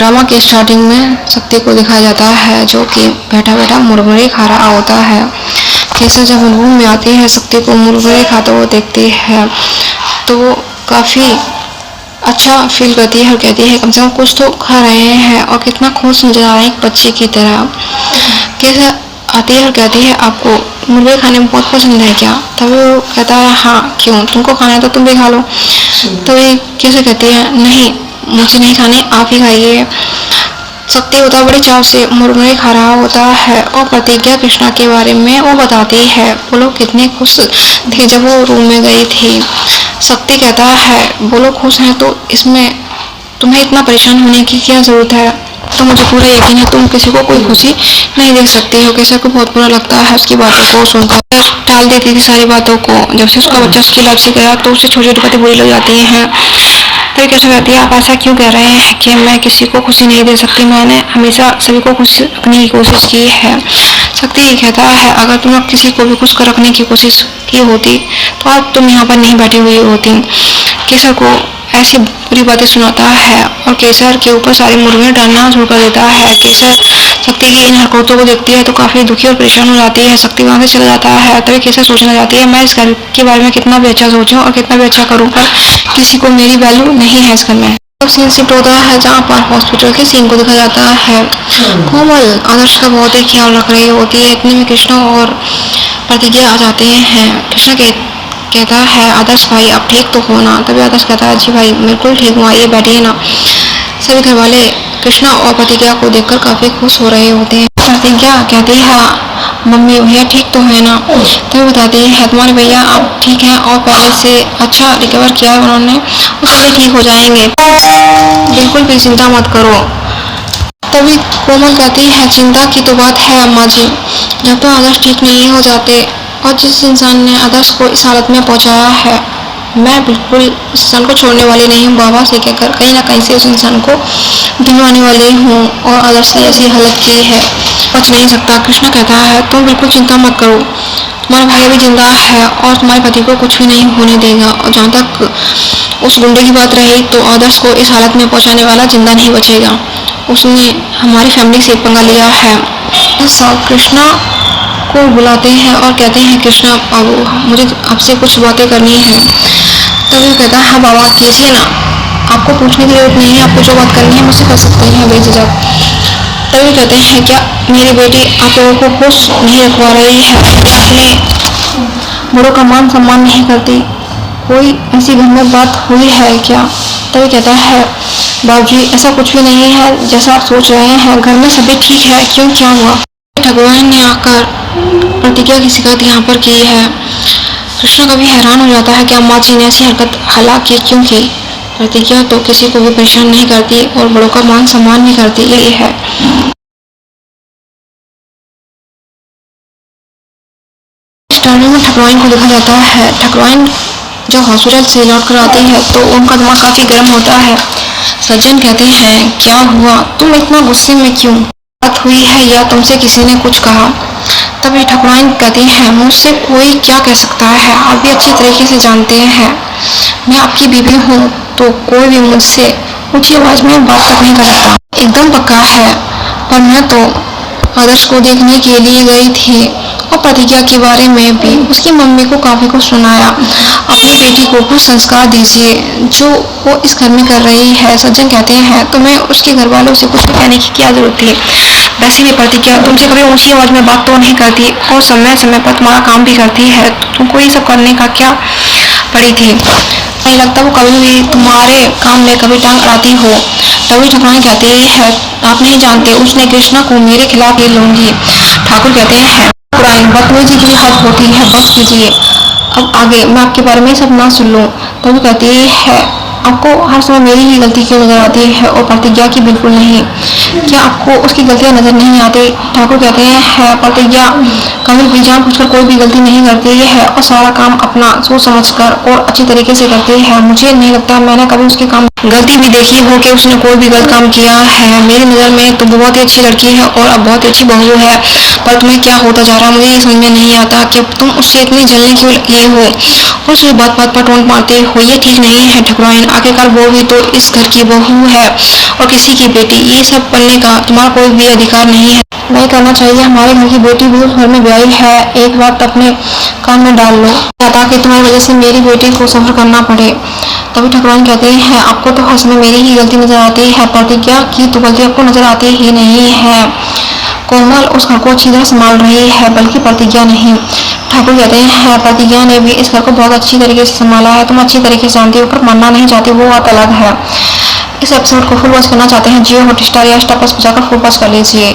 Drama के starting में शक्ति को दिखाया जाता है जो कि बैठा बैठा मुरमुरे खा रहा होता है। केसर जब रूम में आती है शक्ति को मुरमुरे खाते हुए देखती है तो वो काफ़ी अच्छा फील करती है और कहती है कम से कम कुछ तो खा रहे हैं और कितना खुश नजर आ रहे हैं एक बच्चे की तरह। केसर आती है और कहती है आपको मुरमुरे खाने में बहुत पसंद है क्या? तभी वो कहता है हाँ क्यों, तुमको खाना है तो तुम भी खा लो। तभी केसर कहती है नहीं मुझे नहीं खाने, आप ही खाइए। शक्ति होता बड़े चाव से मुरमुरे खा रहा होता है और प्रतिज्ञा कृष्णा के बारे में वो बताती है वो लोग कितने खुश थे जब वो रूम में गई थी। शक्ति कहता है वो लोग खुश हैं तो इसमें तुम्हें इतना परेशान होने की क्या जरूरत है, तो मुझे पूरा यकीन है तुम किसी को कोई खुशी नहीं देख सकती हो। केसर को बहुत बुरा लगता है उसकी बातों को सुनकर, टाल देती थी सारी बातों को। जब से उसका बच्चा उसकी लाइफ से गया तो उससे छोटी छोटी बातें बुरी लग जाती हैं। तो कैसे कहती है आप ऐसा क्यों कह रहे हैं कि मैं किसी को खुशी नहीं दे सकती, मैंने हमेशा सभी को खुश रखने की कोशिश की है। शक्ति ये कहता है अगर तुम किसी को भी खुश कर रखने की कोशिश की होती तो आज तुम यहाँ पर नहीं बैठी हुई होती। केसर को ऐसी बुरी बातें सुनाता है और केसर के ऊपर सारी मुरमुरे डालना शुरू कर देता है। केसर शक्ति की इन हरकतों को देखती है तो काफी दुखी और परेशान हो जाती है। शक्ति वहां से चला जाता है तभी केसर सोचने जाती है मैं इस घर के बारे में कितना भी अच्छा सोचूं और कितना भी अच्छा करूं पर किसी को मेरी वैल्यू नहीं है इस घर में। अब सीन शिफ्ट होता है जहाँ पर हॉस्पिटल के सीन को दिखाया जाता है। कोमल आदर्श का बहुत ही ख्याल रख रही होती है, इतने में कृष्णा और प्रतिज्ञा आ जाते हैं। कृष्णा कहता है आदर्श भाई आप ठीक तो हो ना? तभी आदर्श कहता है जी भाई बिल्कुल ठीक हूँ, आइए बैठिए ना। सभी घर वाले कृष्णा और प्रतिज्ञा को देखकर काफी खुश हो रहे होते हैं। प्रतिज्ञा कहती है मम्मी भैया ठीक तो है ना? तभी बताती है तुम्हारे भैया आप ठीक हैं और पहले से अच्छा रिकवर किया है उन्होंने, वो सभी ठीक हो जाएंगे, बिल्कुल भी चिंता मत करो। तभी कोमल कहती है चिंता की तो बात है अम्मा जी, जब तो आदर्श ठीक नहीं हो जाते और जिस इंसान ने आदर्श को इस हालत में पहुंचाया है मैं बिल्कुल उस इंसान को छोड़ने वाली नहीं हूँ। बाबा से कहकर कहीं ना कहीं से उस इंसान को दिलवाने वाली हूँ और आदर्श की ऐसी हालत की है बच नहीं सकता। कृष्णा कहता है तुम बिल्कुल चिंता मत करो, तुम्हारा भाई भी जिंदा है और तुम्हारे पति को कुछ भी नहीं होने देगा। और जहाँ तक उस गुंडे की बात रही तो आदर्श को इस हालत में पहुँचाने वाला जिंदा नहीं बचेगा, उसने हमारी फैमिली से पंगा लिया है। सब कृष्णा को बुलाते हैं और कहते हैं कृष्णा बाबू मुझे आपसे कुछ बातें करनी है। तभी वो कहता है हाँ बाबा कीजिए ना, आपको पूछने की जरूरत नहीं है, आपको जो बात करनी है मुझसे कर सकते हैं बेझिझक। तभी कहते हैं क्या मेरी बेटी आप लोगों को खुश नहीं रखवा रही है, अपने बड़ों का मान सम्मान नहीं करती, कोई ऐसी घर में बात हुई है क्या? तभी कहता है बाबूजी ऐसा कुछ भी नहीं है जैसा आप सोच रहे हैं, घर में सभी ठीक है, क्यों क्या हुआ? भगवान ने आकर प्रतिज्ञा की शिकायत यहाँ पर की है। कृष्णा कभी हैरान हो जाता है कि अम्मा जी ने ऐसी हरकत हालांकि क्यों की। प्रतिज्ञा तो किसी को भी परेशान नहीं करती और बड़ों का मान सम्मान भी करती है। स्टार्टिंग में ठकुराइन को देखा जाता है। ठकुराइन जब हॉस्पिटल से लौट कर आती है तो उनका दिमाग काफी गर्म होता है। सज्जन कहते हैं क्या हुआ, तुम इतना गुस्से में क्यों, बात हुई है या तुमसे किसी ने कुछ कहा? तभी ठकुराइन कहती हैं मुझसे कोई क्या कह सकता है, आप भी अच्छी तरीके से जानते हैं मैं आपकी बीवी हूँ तो कोई भी मुझसे ऊंची आवाज में बात तक नहीं कर सकता, एकदम पक्का है। पर मैं तो आदर्श को देखने के लिए गई थी और प्रतिज्ञा के बारे में भी उसकी मम्मी को काफी कुछ सुनाया। अपनी बेटी को कुछ संस्कार दीजिए जो वो इस घर में कर रही है। सज्जन कहते हैं तुम्हें उसके घर वालों से कुछ कहने की क्या जरूरत थी, वैसे भी प्रतिज्ञा तुमसे कभी ऊंची आवाज में बात तो नहीं करती और समय समय पर तुम्हारा काम भी करती है, तो तुमको ये सब करने का क्या पड़ी थी? नहीं लगता वो कभी भी तुम्हारे काम में कभी टांग अड़ाती हो। तभी ठकुराइन कहती है आप नहीं जानते उसने कृष्णा को मेरे खिलाफ ले लूंगी। ठाकुर कहते हैं ठकुराइन बदतमीजी की हद होती है, बस कीजिए, अब आगे मैं आपके बारे में सब ना सुन लूं। तभी कहती है आपको हर समय मेरी ही गलती क्यों नजर आती है और प्रतिज्ञा की बिल्कुल नहीं, क्या आपको उसकी गलतियां नजर नहीं आती? ठाकुर कहते हैं प्रतिज्ञा कभी भी जानबूझकर कोई भी गलती नहीं करती है और सारा काम अपना सोच समझकर और अच्छी तरीके से करती है, मुझे नहीं लगता मैंने कभी उसके काम गलती भी देखी हो कि उसने कोई भी गलत काम किया है। मेरी नज़र में तो बहुत ही अच्छी लड़की है और अब बहुत ही अच्छी बहू है, पर तुम्हें क्या होता जा रहा है मुझे ये समझ में नहीं आता कि तुम उससे इतनी जलने क्यों लगी हो और उसे बात बात पर टोंट मारते हो। ये ठीक नहीं है ठकुराइन, आखिरकार वो भी तो इस घर की बहू है और किसी की बेटी। ये सब करने का तुम्हारा कोई भी अधिकार नहीं है। नहीं करना चाहिए, हमारे घर की बेटी भी उस घर में ब्याही है। एक बात अपने कान में डाल लो, ताकि तुम्हारी वजह से मेरी बेटी को सफर करना पड़े। तभी ठकुराइन कहते हैं, आपको तो हर समय मेरी ही गलती नजर आती है, प्रतिज्ञा की तो गलती आपको नजर आती ही नहीं है। कोमल उस घर को अच्छी तरह संभाल रही है, बल्कि प्रतिज्ञा नहीं। ठाकुर कहते हैं, प्रतिज्ञा ने भी इस घर को बहुत अच्छी तरीके से संभाला है, तुम अच्छी तरीके से जानती हो, पर मानना नहीं चाहती, वो बात अलग है। इस एपिसोड को फुल वॉच करना चाहते हैं जियो हॉटस्टार या स्टार प्लस पर जाकर फुल वॉच कर लीजिए।